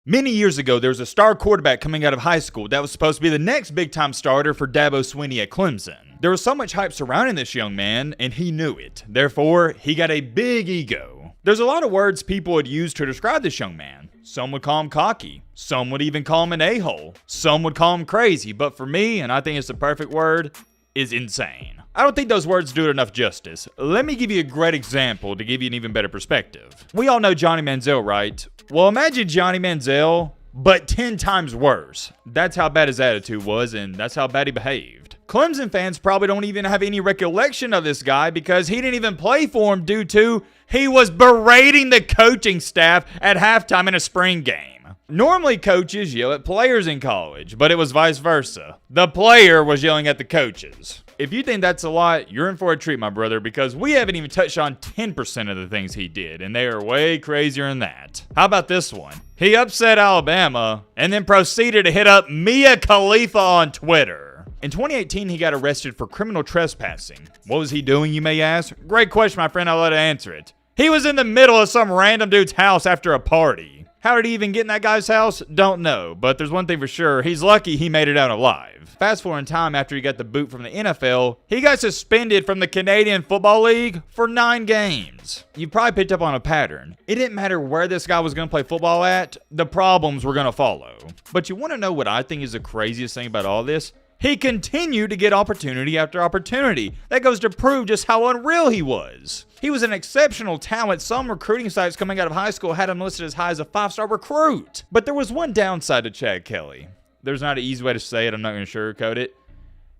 Many years ago, there was a star quarterback coming out of high school that was supposed to be the next big-time starter for Dabo Swinney at Clemson. There was so much hype surrounding this young man, and he knew it. Therefore, he got a big ego. There's a lot of words people would use to describe this young man. Some would call him cocky. Some would even call him an a-hole. Some would call him crazy. But for me, and I think it's the perfect word, is insane. I don't think those words do it enough justice. Let me give you a great example to give you an even better perspective. We all know Johnny Manziel, right? Well, imagine Johnny Manziel, but 10 times worse. That's how bad his attitude was, and that's how bad he behaved. Clemson fans probably don't even have any recollection of this guy because he didn't even play for him due to he was berating the coaching staff at halftime in a spring game. Normally, coaches yell at players in college, but it was vice versa. The player was yelling at the coaches. If you think that's a lot, you're in for a treat, my brother, because we haven't even touched on 10% of the things he did, and they are way crazier than that. How about this one? He upset Alabama and then proceeded to hit up Mia Khalifa on Twitter. In 2018, he got arrested for criminal trespassing. What was he doing, you may ask? Great question, my friend. I'll let you answer it. He was in the middle of some random dude's house after a party. How did he even get in that guy's house? Don't know, but there's one thing for sure. He's lucky he made it out alive. Fast forward in time, after he got the boot from the NFL, he got suspended from the Canadian Football League for 9 games. You probably picked up on a pattern. It didn't matter where this guy was going to play football at, the problems were going to follow. But you want to know what I think is the craziest thing about all this? He continued to get opportunity after opportunity. That goes to prove just how unreal he was. He was an exceptional talent. Some recruiting sites coming out of high school had him listed as high as a 5-star recruit. But there was one downside to Chad Kelly. There's not an easy way to say it. I'm not going to sugarcoat it.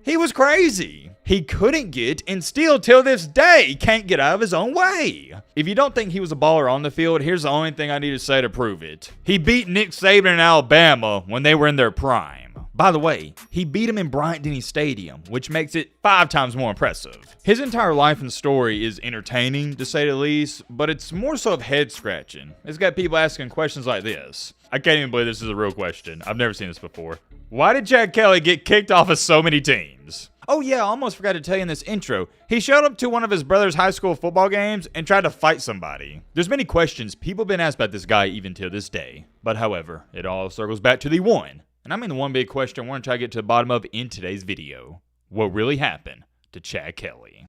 He was crazy. He couldn't get, and still till this day can't get out of his own way. If you don't think he was a baller on the field, here's the only thing I need to say to prove it. He beat Nick Saban in Alabama when they were in their prime. By the way, he beat him in Bryant-Denny Stadium, which makes it 5 times more impressive. His entire life and story is entertaining, to say the least, but it's more so of head-scratching. It's got people asking questions like this. I can't even believe this is a real question. I've never seen this before. Why did Chad Kelly get kicked off of so many teams? Oh yeah, I almost forgot to tell you in this intro. He showed up to one of his brother's high school football games and tried to fight somebody. There's many questions people have been asked about this guy even till this day. But however, it all circles back to the one. And I mean the one big question I want to try to get to the bottom of in today's video. What really happened to Chad Kelly?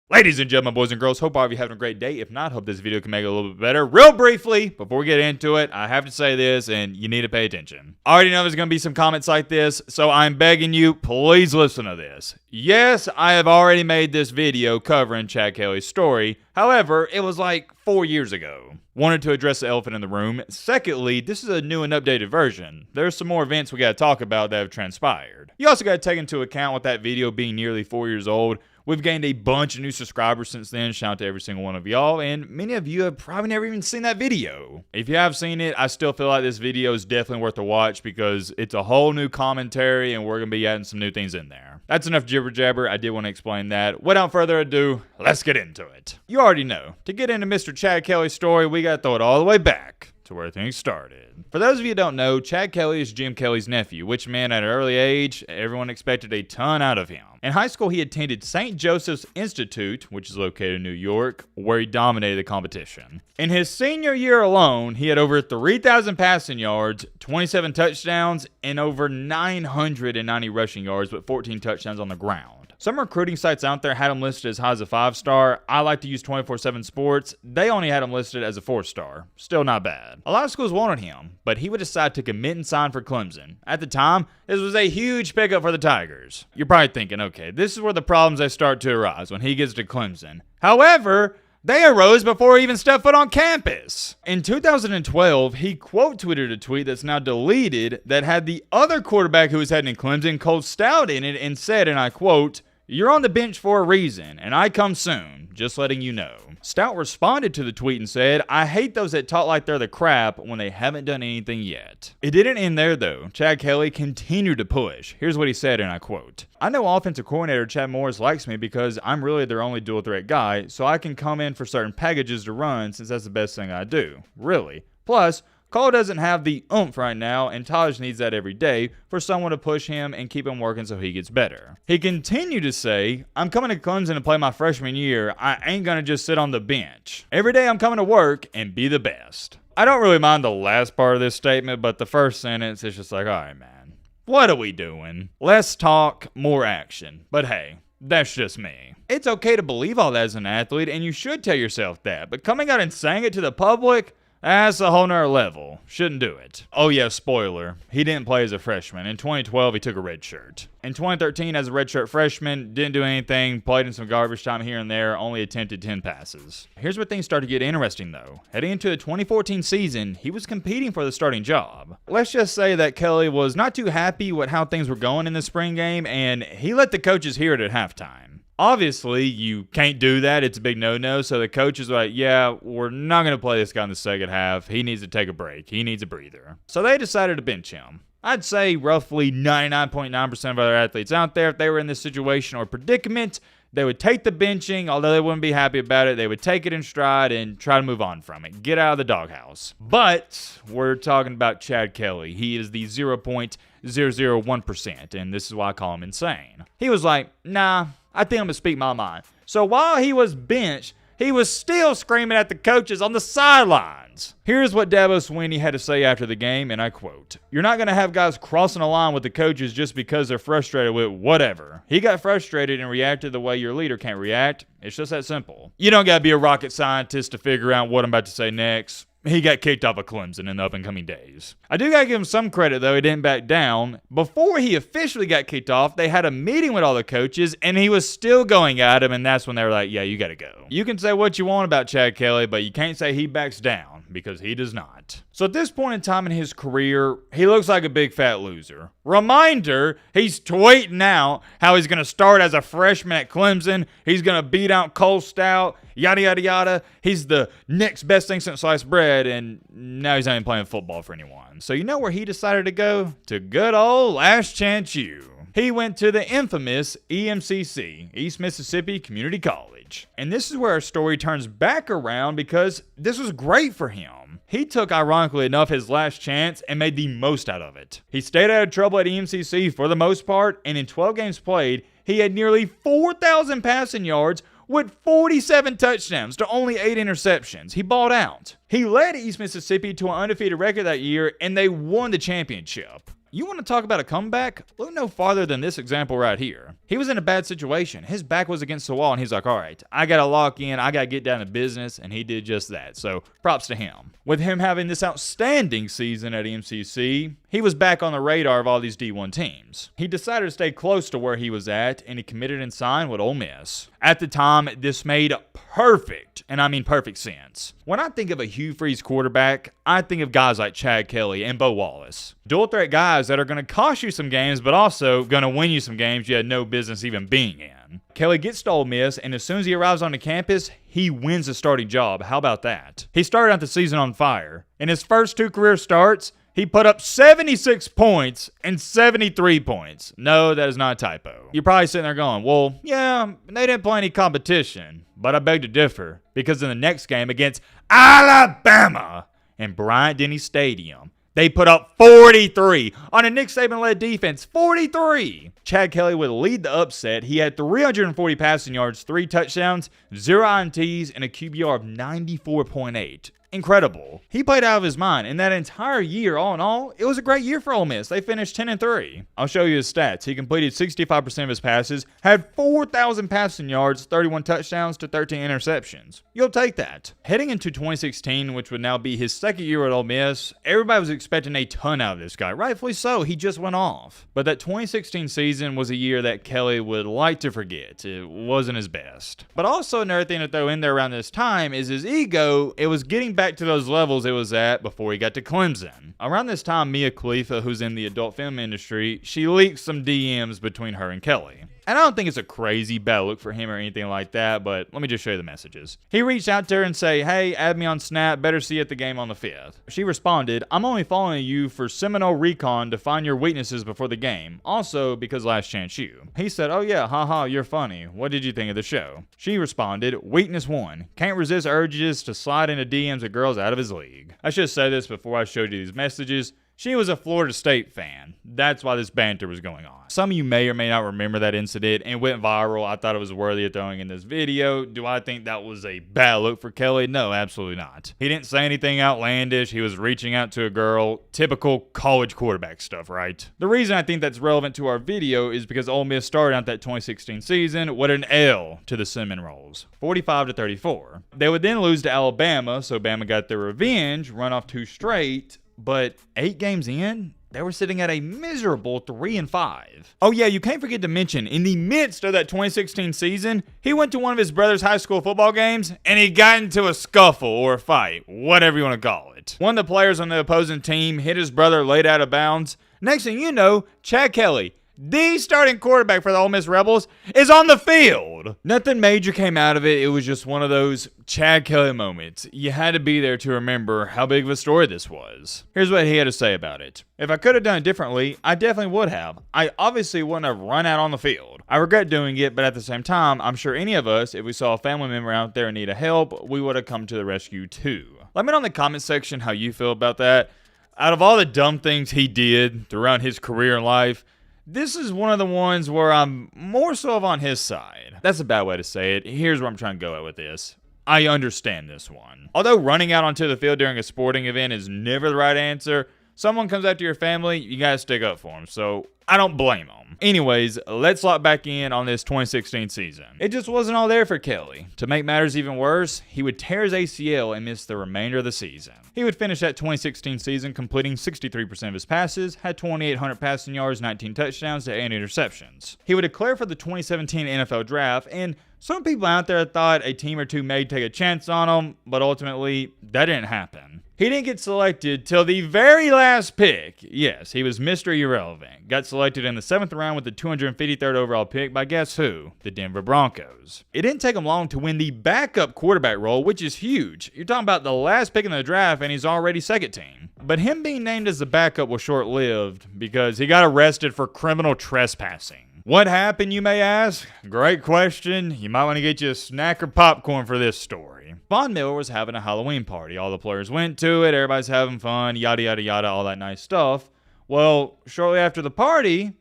Ladies and gentlemen, boys and girls, hope all of you having a great day. If not, hope this video can make it a little bit better. Real briefly, before we get into it, I have to say this, and you need to pay attention. I already know there's going to be some comments like this, so I'm begging you, please listen to this. Yes, I have already made this video covering Chad Kelly's story. However, it was like 4 years ago. Wanted to address the elephant in the room. Secondly, this is a new and updated version. There's some more events we got to talk about that have transpired. You also got to take into account with that video being nearly 4 years old. We've gained a bunch of new subscribers since then. Shout out to every single one of y'all. And many of you have probably never even seen that video. If you have seen it, I still feel like this video is definitely worth a watch because it's a whole new commentary and we're going to be adding some new things in there. That's enough jibber jabber. I did want to explain that. Without further ado, let's get into it. You already know. To get into Mr. Chad Kelly's story, we got to throw it all the way back to where things started. For those of you who don't know, Chad Kelly is Jim Kelly's nephew, which meant at an early age, everyone expected a ton out of him. In high school, he attended St. Joseph's Institute, which is located in New York, where he dominated the competition. In his senior year alone, he had over 3,000 passing yards, 27 touchdowns, and over 990 rushing yards with 14 touchdowns on the ground. Some recruiting sites out there had him listed as high as a 5-star. I like to use 24/7 Sports. They only had him listed as a 4-star. Still not bad. A lot of schools wanted him, but he would decide to commit and sign for Clemson. At the time, this was a huge pickup for the Tigers. You're probably thinking, okay, this is where the problems they start to arise when he gets to Clemson. However, they arose before he even stepped foot on campus. In 2012, he quote tweeted a tweet that's now deleted that had the other quarterback who was heading to Clemson, Cole Stout, in it and said, and I quote, "You're on the bench for a reason, and I come soon, just letting you know." Stout responded to the tweet and said, "I hate those that talk like they're the crap when they haven't done anything yet." It didn't end there though. Chad Kelly continued to push. Here's what he said, and I quote, "I know offensive coordinator Chad Morris likes me because I'm really their only dual threat guy, so I can come in for certain packages to run since that's the best thing I do. Really. Plus, Cole doesn't have the oomph right now, and Taj needs that every day for someone to push him and keep him working so he gets better." He continued to say, "I'm coming to Clemson to play my freshman year. I ain't going to just sit on the bench. Every day I'm coming to work and be the best." I don't really mind the last part of this statement, but the first sentence is just like, all right, man, what are we doing? Less talk, more action. But hey, that's just me. It's okay to believe all that as an athlete, and you should tell yourself that, but coming out and saying it to the public, that's a whole nother level. Shouldn't do it. Oh yeah, spoiler. He didn't play as a freshman. In 2012, he took a red shirt. In 2013, as a redshirt freshman, didn't do anything, played in some garbage time here and there, only attempted 10 passes. Here's where things start to get interesting though. Heading into the 2014 season, he was competing for the starting job. Let's just say that Kelly was not too happy with how things were going in the spring game, and he let the coaches hear it at halftime. Obviously, you can't do that. It's a big no-no. So the coach is like, yeah, we're not going to play this guy in the second half. He needs to take a break. He needs a breather. So they decided to bench him. I'd say roughly 99.9% of other athletes out there, if they were in this situation or predicament, they would take the benching, although they wouldn't be happy about it. They would take it in stride and try to move on from it. Get out of the doghouse. But we're talking about Chad Kelly. He is the 0.001%, and this is why I call him insane. He was like, nah, I think I'm going to speak my mind. So while he was benched, he was still screaming at the coaches on the sidelines. Here's what Dabo Swinney had to say after the game, and I quote, "You're not going to have guys crossing a line with the coaches just because they're frustrated with whatever. He got frustrated and reacted the way your leader can't react. It's just that simple. You don't got to be a rocket scientist to figure out what I'm about to say next. He got kicked off of Clemson in the up-and-coming days." I do got to give him some credit, though. He didn't back down. Before he officially got kicked off, they had a meeting with all the coaches, and he was still going at him, and that's when they were like, yeah, you got to go. You can say what you want about Chad Kelly, but you can't say he backs down, because he does not. So at this point in time in his career, he looks like a big fat loser. Reminder, he's tweeting out how he's going to start as a freshman at Clemson. He's going to beat out Cole Stout, yada, yada, yada. He's the next best thing since sliced bread, and now he's not even playing football for anyone. So you know where he decided to go? To good old Last Chance U. He went to the infamous EMCC, East Mississippi Community College. And this is where our story turns back around, because this was great for him. He took, ironically enough, his last chance and made the most out of it. He stayed out of trouble at EMCC for the most part, and in 12 games played, he had nearly 4,000 passing yards with 47 touchdowns to only 8 interceptions. He balled out. He led East Mississippi to an undefeated record that year, and they won the championship. You want to talk about a comeback? Look no farther than this example right here. He was in a bad situation. His back was against the wall, and he's like, all right, I got to lock in. I got to get down to business, and he did just that. So props to him. With him having this outstanding season at EMCC, he was back on the radar of all these D1 teams. He decided to stay close to where he was at, and he committed and signed with Ole Miss. At the time, this made perfect, and I mean perfect sense. When I think of a Hugh Freeze quarterback, I think of guys like Chad Kelly and Bo Wallace. Dual threat guys that are going to cost you some games, but also going to win you some games you had no business even being in. Kelly gets to Ole Miss, and as soon as he arrives on the campus, he wins the starting job. How about that? He started out the season on fire. In his first 2 career starts, he put up 76 points and 73 points. No, that is not a typo. You're probably sitting there going, well, yeah, they didn't play any competition. But I beg to differ, because in the next game against Alabama in Bryant-Denny Stadium, they put up 43 on a Nick Saban-led defense. 43! Chad Kelly would lead the upset. He had 340 passing yards, 3 touchdowns, 0 INTs, and a QBR of 94.8. Incredible. He played out of his mind, and that entire year, all in all, it was a great year for Ole Miss. They finished 10-3. I'll show you his stats. He completed 65% of his passes, had 4,000 passing yards, 31 touchdowns to 13 interceptions. You'll take that. Heading into 2016, which would now be his second year at Ole Miss, everybody was expecting a ton out of this guy. Rightfully so. He just went off. But that 2016 season was a year that Kelly would like to forget. It wasn't his best. But also another thing to throw in there around this time is his ego. It was getting back to those levels it was at before he got to Clemson. Around this time, Mia Khalifa, who's in the adult film industry, she leaked some DMs between her and Kelly. And I don't think it's a crazy bad look for him or anything like that, but let me just show you the messages. He reached out to her and say, hey, add me on Snap, better see you at the game on the 5th. She responded, I'm only following you for Seminole Recon to find your weaknesses before the game. Also, because Last Chance U. He said, oh yeah, haha, you're funny. What did you think of the show? She responded, weakness 1. Can't resist urges to slide into DMs with girls out of his league. I should have said this before I showed you these messages. She was a Florida State fan. That's why this banter was going on. Some of you may or may not remember that incident. It went viral. I thought it was worthy of throwing in this video. Do I think that was a bad look for Kelly? No, absolutely not. He didn't say anything outlandish. He was reaching out to a girl. Typical college quarterback stuff, right? The reason I think that's relevant to our video is because Ole Miss started out that 2016 season with an L to the Seminoles, 45-34. They would then lose to Alabama, so Bama got their revenge, run off 2 straight. But 8 games in, they were sitting at a miserable 3-5. Oh yeah, you can't forget to mention, in the midst of that 2016 season, he went to one of his brother's high school football games, and he got into a scuffle or a fight, whatever you want to call it. One of the players on the opposing team hit his brother laid out of bounds. Next thing you know, Chad Kelly, the starting quarterback for the Ole Miss Rebels, is on the field. Nothing major came out of it. It was just one of those Chad Kelly moments. You had to be there to remember how big of a story this was. Here's what he had to say about it. If I could have done it differently, I definitely would have. I obviously wouldn't have run out on the field. I regret doing it, but at the same time, I'm sure any of us, if we saw a family member out there in need of help, we would have come to the rescue too. Let me know in the comment section how you feel about that. Out of all the dumb things he did throughout his career in life, this is one of the ones where I'm more so on his side. That's a bad way to say it. Here's where I'm trying to go at with this. I understand this one. Although running out onto the field during a sporting event is never the right answer, someone comes after your family, you gotta stick up for them. So I don't blame them. Anyways, let's lock back in on this 2016 season. It just wasn't all there for Kelly. To make matters even worse, he would tear his ACL and miss the remainder of the season. He would finish that 2016 season completing 63% of his passes, had 2,800 passing yards, 19 touchdowns, and 8 interceptions. He would declare for the 2017 NFL Draft, and some people out there thought a team or two may take a chance on him, but ultimately, that didn't happen. He didn't get selected till the very last pick. Yes, he was Mr. Irrelevant. Got selected in the 7th round with the 253rd overall pick by guess who? The Denver Broncos. It didn't take him long to win the backup quarterback role, which is huge. You're talking about the last pick in the draft, and he's already second team. But him being named as the backup was short-lived because he got arrested for criminal trespassing. What happened, you may ask? Great question. You might want to get you a snack or popcorn for this story. Von Miller was having a Halloween party. All the players went to it. Everybody's having fun. Yada, yada, yada, all that nice stuff. Well, shortly after the party,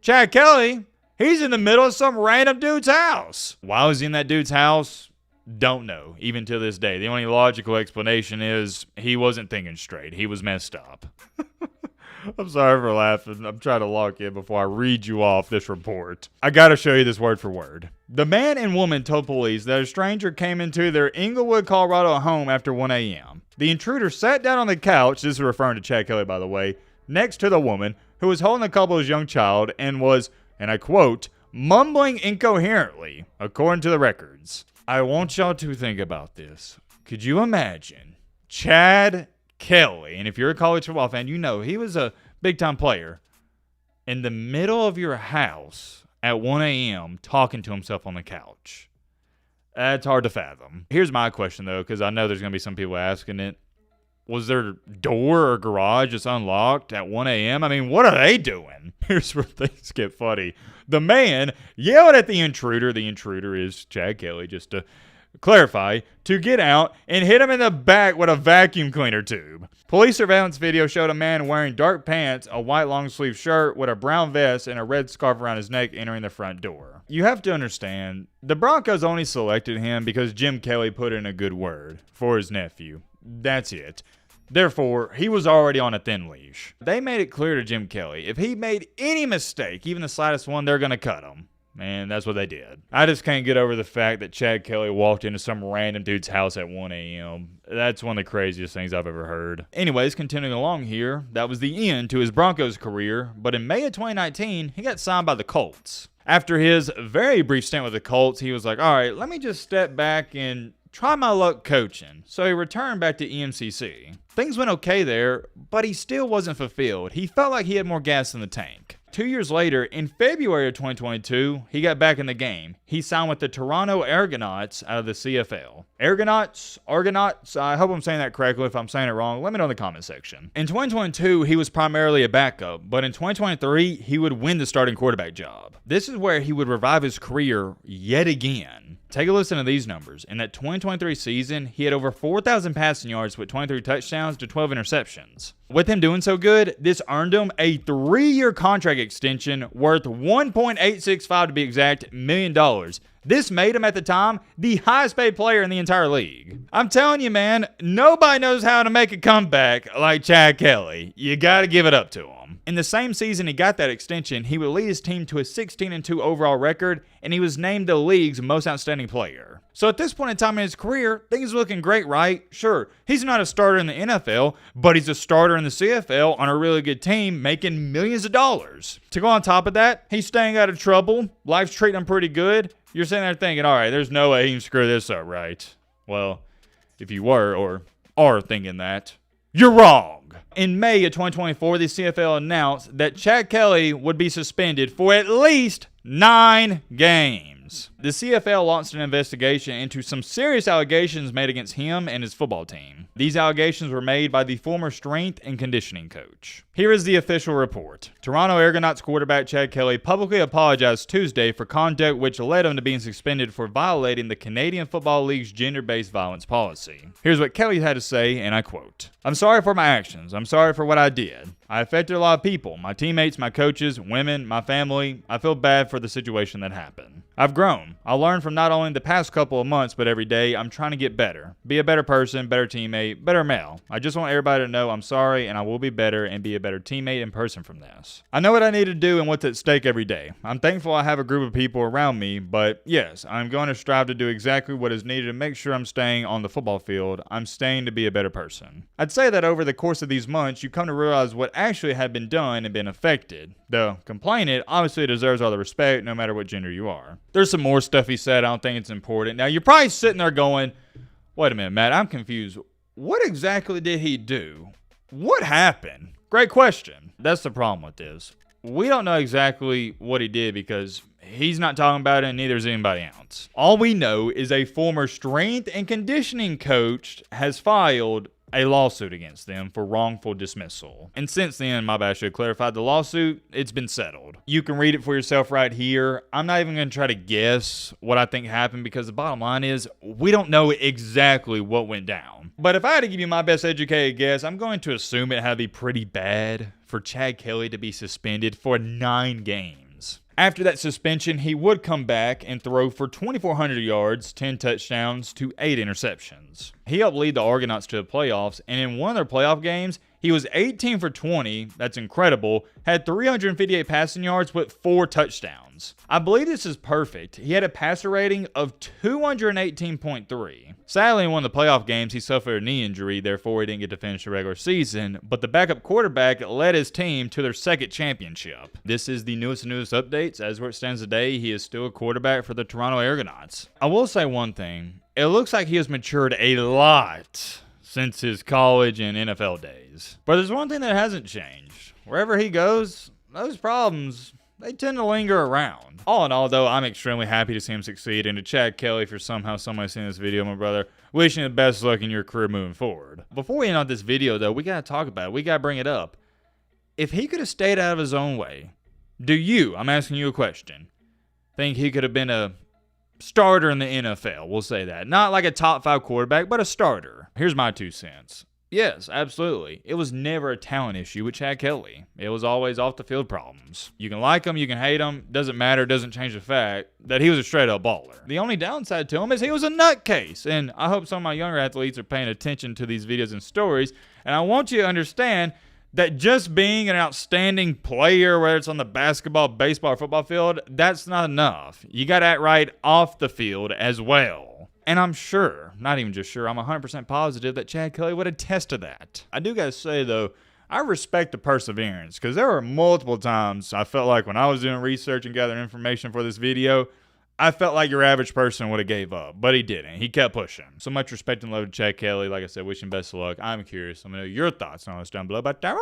Chad Kelly, he's in the middle of some random dude's house. Why was he in that dude's house? Don't know, even to this day. The only logical explanation is he wasn't thinking straight. He was messed up. I'm sorry for laughing. I'm trying to lock in before I read you off this report. I gotta show you this word for word. The man and woman told police that a stranger came into their Inglewood, Colorado home after 1 a.m. The intruder sat down on the couch, this is referring to Chad Kelly by the way, next to the woman who was holding a couple's young child and was, and I quote, mumbling incoherently, according to the records. I want y'all to think about this. Could you imagine Chad Kelly, and if you're a college football fan, you know he was a big-time player, in the middle of your house at 1 a.m. talking to himself on the couch? That's hard to fathom. Here's my question, though, because I know there's going to be some people asking it. Was their door or garage just unlocked at 1 a.m.? I mean, what are they doing? Here's where things get funny. The man yelled at the intruder. The intruder is Chad Kelly, just to clarify, to get out and hit him in the back with a vacuum cleaner tube. Police surveillance video showed a man wearing dark pants, a white long sleeve shirt with a brown vest and a red scarf around his neck entering the front door. You have to understand, the Broncos only selected him because Jim Kelly put in a good word for his nephew. That's it. Therefore, he was already on a thin leash. They made it clear to Jim Kelly, if he made any mistake, even the slightest one, they're going to cut him. And that's what they did. I just can't get over the fact that Chad Kelly walked into some random dude's house at 1 a.m. That's one of the craziest things I've ever heard. Anyways, continuing along here, that was the end to his Broncos career, but in May of 2019, he got signed by the Colts. After his very brief stint with the Colts, he was like, all right, let me just step back and try my luck coaching. So he returned back to EMCC. Things went okay there, but he still wasn't fulfilled. He felt like he had more gas in the tank. 2 years later, in February of 2022, he got back in the game. He signed with the Toronto Argonauts out of the CFL. Argonauts, I hope I'm saying that correctly. If I'm saying it wrong, let me know in the comment section. In 2022, he was primarily a backup, but in 2023, he would win the starting quarterback job. This is where he would revive his career yet again. Take a listen to these numbers. In that 2023 season, he had over 4,000 passing yards with 23 touchdowns to 12 interceptions. With him doing so good, this earned him a 3-year contract extension worth $1.865 to be exact, million dollars. This made him at the time the highest paid player in the entire league. I'm telling you, man, nobody knows how to make a comeback like Chad Kelly. You got to give it up to him. In the same season he got that extension, he would lead his team to a 16-2 overall record, and he was named the league's most outstanding player. So at this point in time in his career, things are looking great, right? Sure, he's not a starter in the NFL, but he's a starter in the CFL on a really good team making millions of dollars. To go on top of that, he's staying out of trouble. Life's treating him pretty good. You're sitting there thinking, all right, there's no way he can screw this up, right? Well, if you were or are thinking that, you're wrong. In May of 2024, the CFL announced that Chad Kelly would be suspended for at least 9 games. The CFL launched an investigation into some serious allegations made against him and his football team. These allegations were made by the former strength and conditioning coach. Here is the official report. Toronto Argonauts quarterback Chad Kelly publicly apologized Tuesday for conduct which led him to being suspended for violating the Canadian Football League's gender-based violence policy. Here's what Kelly had to say, and I quote, "I'm sorry for my actions. I'm sorry for what I did. I affected a lot of people, my teammates, my coaches, women, my family. I feel bad for the situation that happened. I've grown. I learned from not only the past couple of months, but every day I'm trying to get better. Be a better person, better teammate, better male. I just want everybody to know I'm sorry and I will be better and be a better teammate and person from this. I know what I need to do and what's at stake every day. I'm thankful I have a group of people around me, but yes, I'm going to strive to do exactly what is needed to make sure I'm staying on the football field. I'm staying to be a better person." I'd say that over the course of these months, you come to realize what actually had been done and been affected. The complainant obviously deserves all the respect no matter what gender you are. There's some more stuff he said. I don't think it's important. Now, you're probably sitting there going, wait a minute, Matt, I'm confused. What exactly did he do? What happened? Great question. That's the problem with this. We don't know exactly what he did because he's not talking about it and neither is anybody else. All we know is a former strength and conditioning coach has filed a lawsuit against them for wrongful dismissal. And since then, my bad, I should clarify, the lawsuit, it's been settled. You can read it for yourself right here. I'm not even going to try to guess what I think happened because the bottom line is we don't know exactly what went down. But if I had to give you my best educated guess, I'm going to assume it had to be pretty bad for Chad Kelly to be suspended for 9 games. After that suspension, he would come back and throw for 2,400 yards, 10 touchdowns to 8 interceptions. He helped lead the Argonauts to the playoffs, and in one of their playoff games, he was 18 for 20, that's incredible, had 358 passing yards with 4 touchdowns. I believe this is perfect. He had a passer rating of 218.3. Sadly, in one of the playoff games, he suffered a knee injury, therefore he didn't get to finish the regular season, but the backup quarterback led his team to their 2nd championship. This is the newest updates. As where it stands today, he is still a quarterback for the Toronto Argonauts. I will say one thing. It looks like he has matured a lot since his college and NFL days. But there's one thing that hasn't changed. Wherever he goes, those problems, they tend to linger around. All in all, though, I'm extremely happy to see him succeed. And to Chad Kelly, if you're somehow somebody seeing this video, my brother, wishing you the best luck in your career moving forward. Before we end on this video, though, we got to talk about it. We got to bring it up. If he could have stayed out of his own way, do you, I'm asking you a question, think he could have been a starter in the NFL? We'll say that. Not like a top 5 quarterback, but a starter. Here's my 2 cents. Yes, absolutely. It was never a talent issue with Chad Kelly. It was always off the field problems. You can like him, you can hate him. Doesn't matter, doesn't change the fact that he was a straight up baller. The only downside to him is he was a nutcase. And I hope some of my younger athletes are paying attention to these videos and stories. And I want you to understand that just being an outstanding player, whether it's on the basketball, baseball, or football field, that's not enough. You got to act right off the field as well. And I'm sure, not even just sure, I'm 100% positive that Chad Kelly would attest to that. I do got to say, though, I respect the perseverance because there were multiple times I felt like when I was doing research and gathering information for this video, I felt like your average person would have gave up, but he didn't. He kept pushing. So much respect and love to Chad Kelly. Like I said, wishing best of luck. I'm curious. I'm going to know your thoughts on this down below. But bye.